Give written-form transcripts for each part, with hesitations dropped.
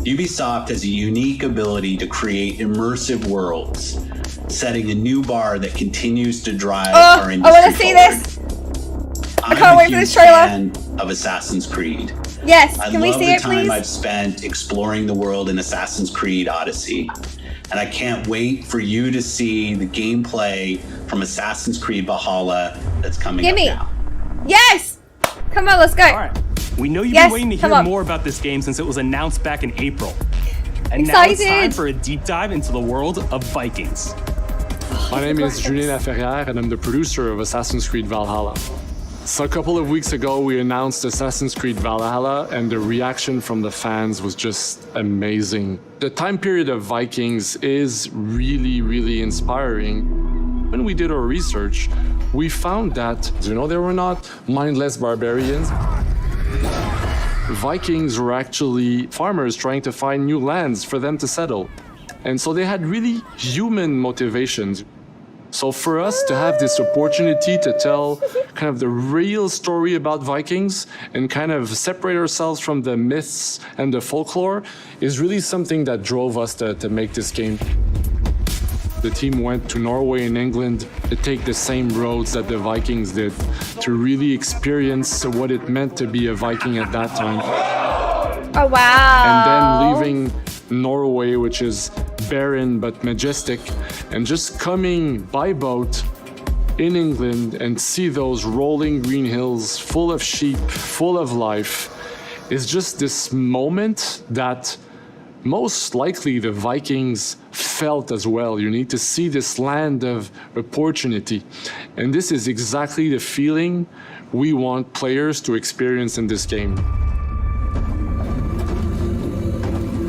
Ubisoft has a unique ability to create immersive worlds, setting a new bar that continues to drive our industry I want to see this. I can't wait for this trailer. I'm a huge fan of Assassin's Creed. Yes, can we see it, please? I love the time I've spent exploring the world in Assassin's Creed Odyssey, and I can't wait for you to see the gameplay from Assassin's Creed Valhalla that's coming up now. Yes! Come on, let's go. All right. We know you've been waiting to hear more about this game since it was announced back in April. And now it's time for a deep dive into the world of Vikings. My name is Julien Laferrière, and I'm the producer of Assassin's Creed Valhalla. So a couple of weeks ago, we announced Assassin's Creed Valhalla, and the reaction from the fans was just amazing. The time period of Vikings is really, really inspiring. When we did our research, we found that, they were not mindless barbarians. Vikings were actually farmers trying to find new lands for them to settle. And so they had really human motivations. So for us to have this opportunity to tell kind of the real story about Vikings and kind of separate ourselves from the myths and the folklore is really something that drove us to make this game. The team went to Norway and England to take the same roads that the Vikings did, to really experience what it meant to be a Viking at that time. Oh, wow. And then leaving Norway, which is barren but majestic, and just coming by boat in England and see those rolling green hills full of sheep, full of life, is just this moment that most likely the Vikings felt as well. You need to see this land of opportunity. And this is exactly the feeling we want players to experience in this game.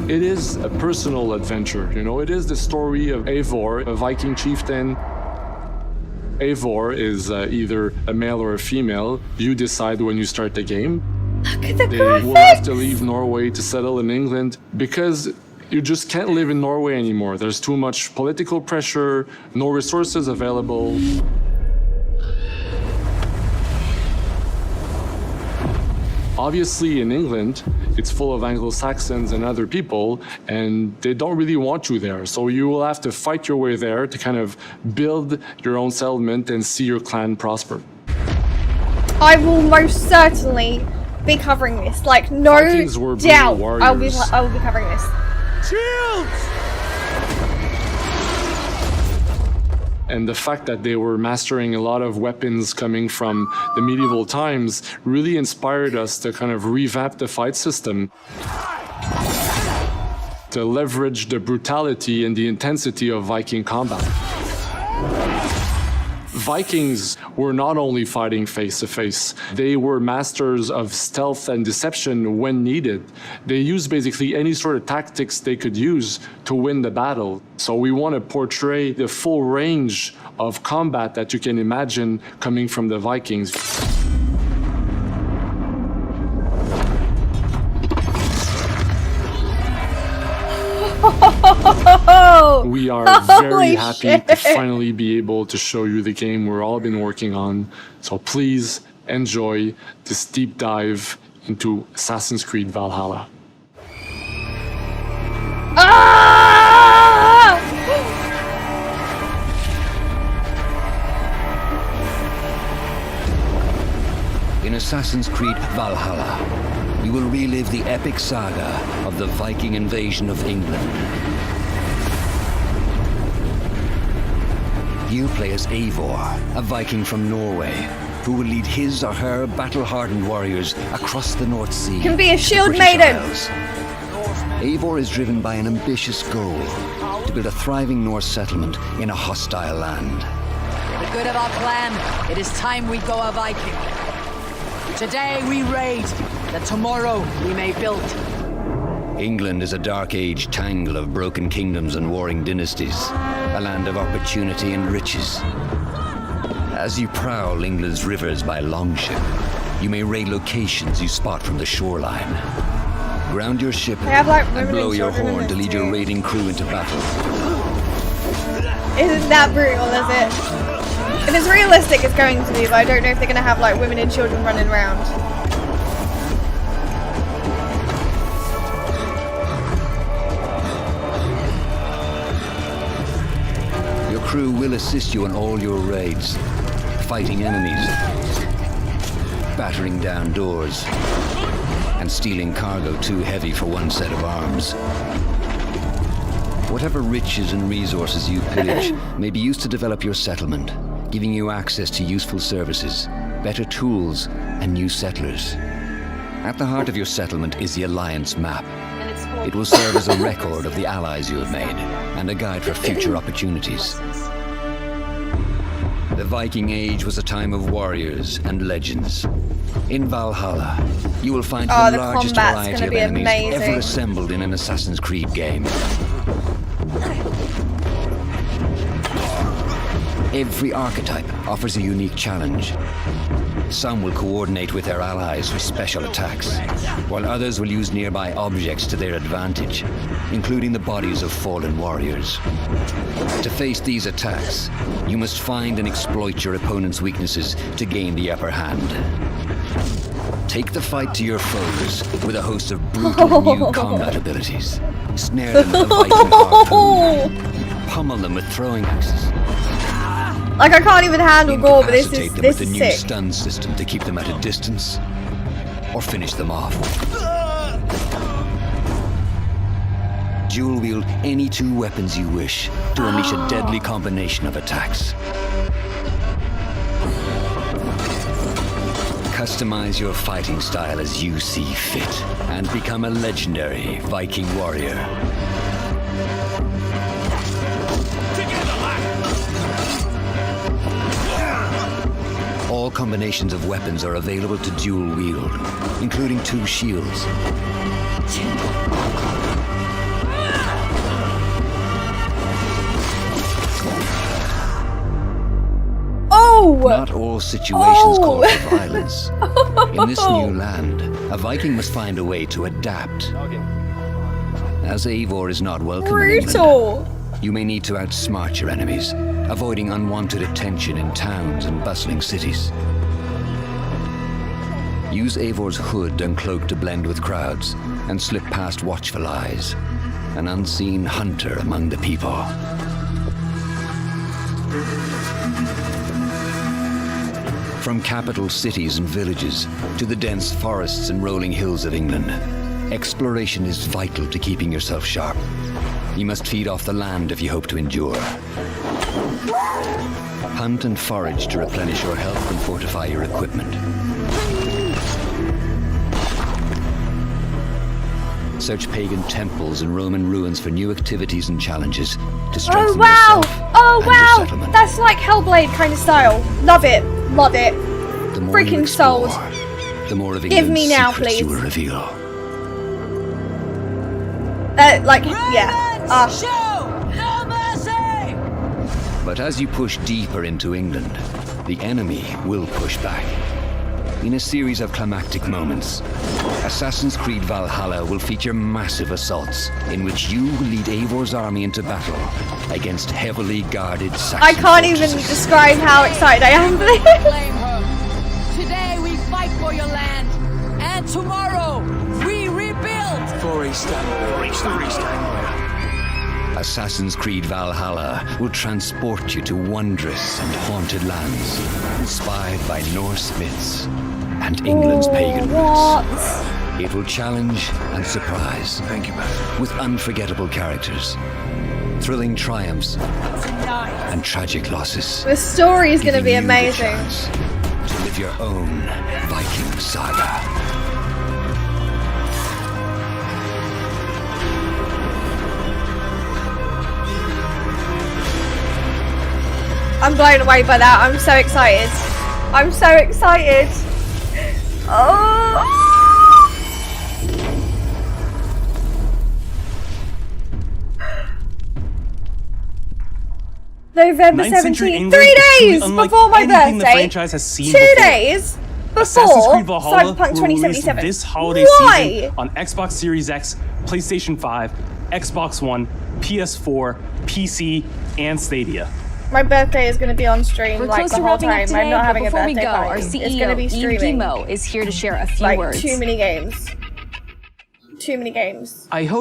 It is a personal adventure, it is the story of Eivor, a Viking chieftain. Eivor is either a male or a female. You decide when you start the game. Look at the graphics! They will have to leave Norway to settle in England because you just can't live in Norway anymore. There's too much political pressure, no resources available. Obviously, in England, it's full of Anglo-Saxons and other people, and they don't really want you there. So you will have to fight your way there to kind of build your own settlement and see your clan prosper. I will most certainly be covering this. Like, no doubt I will be covering this. Shields! And the fact that they were mastering a lot of weapons coming from the medieval times really inspired us to kind of revamp the fight system, to leverage the brutality and the intensity of Viking combat. Vikings were not only fighting face-to-face, they were masters of stealth and deception when needed. They used basically any sort of tactics they could use to win the battle. So we want to portray the full range of combat that you can imagine coming from the Vikings. We are very happy to finally be able to show you the game we've all been working on. So please enjoy this deep dive into Assassin's Creed Valhalla. In Assassin's Creed Valhalla, you will relive the epic saga of the Viking invasion of England. You play as Eivor, a Viking from Norway, who will lead his or her battle-hardened warriors across the North Sea. Can be a shield maiden. Eivor is driven by an ambitious goal to build a thriving Norse settlement in a hostile land. For the good of our clan, it is time we go a Viking. Today we raid, that tomorrow we may build. England is a dark age tangle of broken kingdoms and warring dynasties, a land of opportunity and riches. As you prowl England's rivers by longship, you may raid locations you spot from the shoreline. Ground your ship and blow your horn to lead your raiding crew into battle. Isn't that brutal, is it? If it's realistic, it's going to be, but I don't know if they're going to have like women and children running around. crew will assist you in all your raids, fighting enemies, battering down doors, and stealing cargo too heavy for one set of arms. Whatever riches and resources you pillage may be used to develop your settlement, giving you access to useful services, better tools, and new settlers. At the heart of your settlement is the Alliance map. It will serve as a record of the allies you have made, and a guide for future opportunities. The Viking Age was a time of warriors and legends. In Valhalla, you will find the largest variety of enemies ever assembled in an Assassin's Creed game. Every archetype offers a unique challenge. Some will coordinate with their allies for special attacks, while others will use nearby objects to their advantage, including the bodies of fallen warriors. To face these attacks, you must find and exploit your opponent's weaknesses to gain the upper hand. Take the fight to your foes with a host of brutal new combat abilities. Snare them with a Viking harpoon. Pummel them with throwing axes. Like, I can't even handle gore, but this Incapacitate them is with a new sick. stun system to keep them at a distance, or finish them off. Dual wield any two weapons you wish to unleash a deadly combination of attacks. Customize your fighting style as you see fit, and become a legendary Viking warrior. All combinations of weapons are available to dual wield, including two shields. Oh! Not all situations call for violence. In this new land, a Viking must find a way to adapt. As Eivor is not welcome in England, Brutal! you may need to outsmart your enemies, avoiding unwanted attention in towns and bustling cities. Use Eivor's hood and cloak to blend with crowds, and slip past watchful eyes, an unseen hunter among the people. From capital cities and villages to the dense forests and rolling hills of England, exploration is vital to keeping yourself sharp. You must feed off the land if you hope to endure. Hunt and forage to replenish your health and fortify your equipment. Search pagan temples and Roman ruins for new activities and challenges to strengthen yourself and your settlement. That's like Hellblade kind of style. Love it. Love it. The more Freaking you explore, sold. the more of Give England's me now, secrets you please. will reveal. Yeah. Show no mercy! But as you push deeper into England, the enemy will push back. In a series of climactic moments, Assassin's Creed Valhalla will feature massive assaults in which you will lead Eivor's army into battle against heavily guarded Saxon I can't even fortresses. describe how excited I am for this. Blame her. Today we fight for your land, and tomorrow we rebuild. Assassin's Creed Valhalla will transport you to wondrous and haunted lands, inspired by Norse myths and England's pagan What? roots. It will challenge and surprise. Thank you, man. With unforgettable characters, thrilling triumphs, and tragic losses. The story is going to Giving be you the amazing. chance to live your own Viking saga. I'm blown away by that. I'm so excited. I'm so excited. Oh. November 9th century 17th. England 3 is truly days unlike before my anything the birthday. franchise has seen 2 before. days Assassin's before Creed Valhalla Cyberpunk will release 2077. this holiday Why? season on Xbox Series X, PlayStation 5, Xbox One, PS4, PC, and Stadia. My birthday is going to be on stream We're like close the to whole wrapping up time. today, I'm not but having a before we birthday go, party. our It's CEO, going to be Yves streaming. Guillemot, is here to share a few Like words. too many games. Too many games. I hope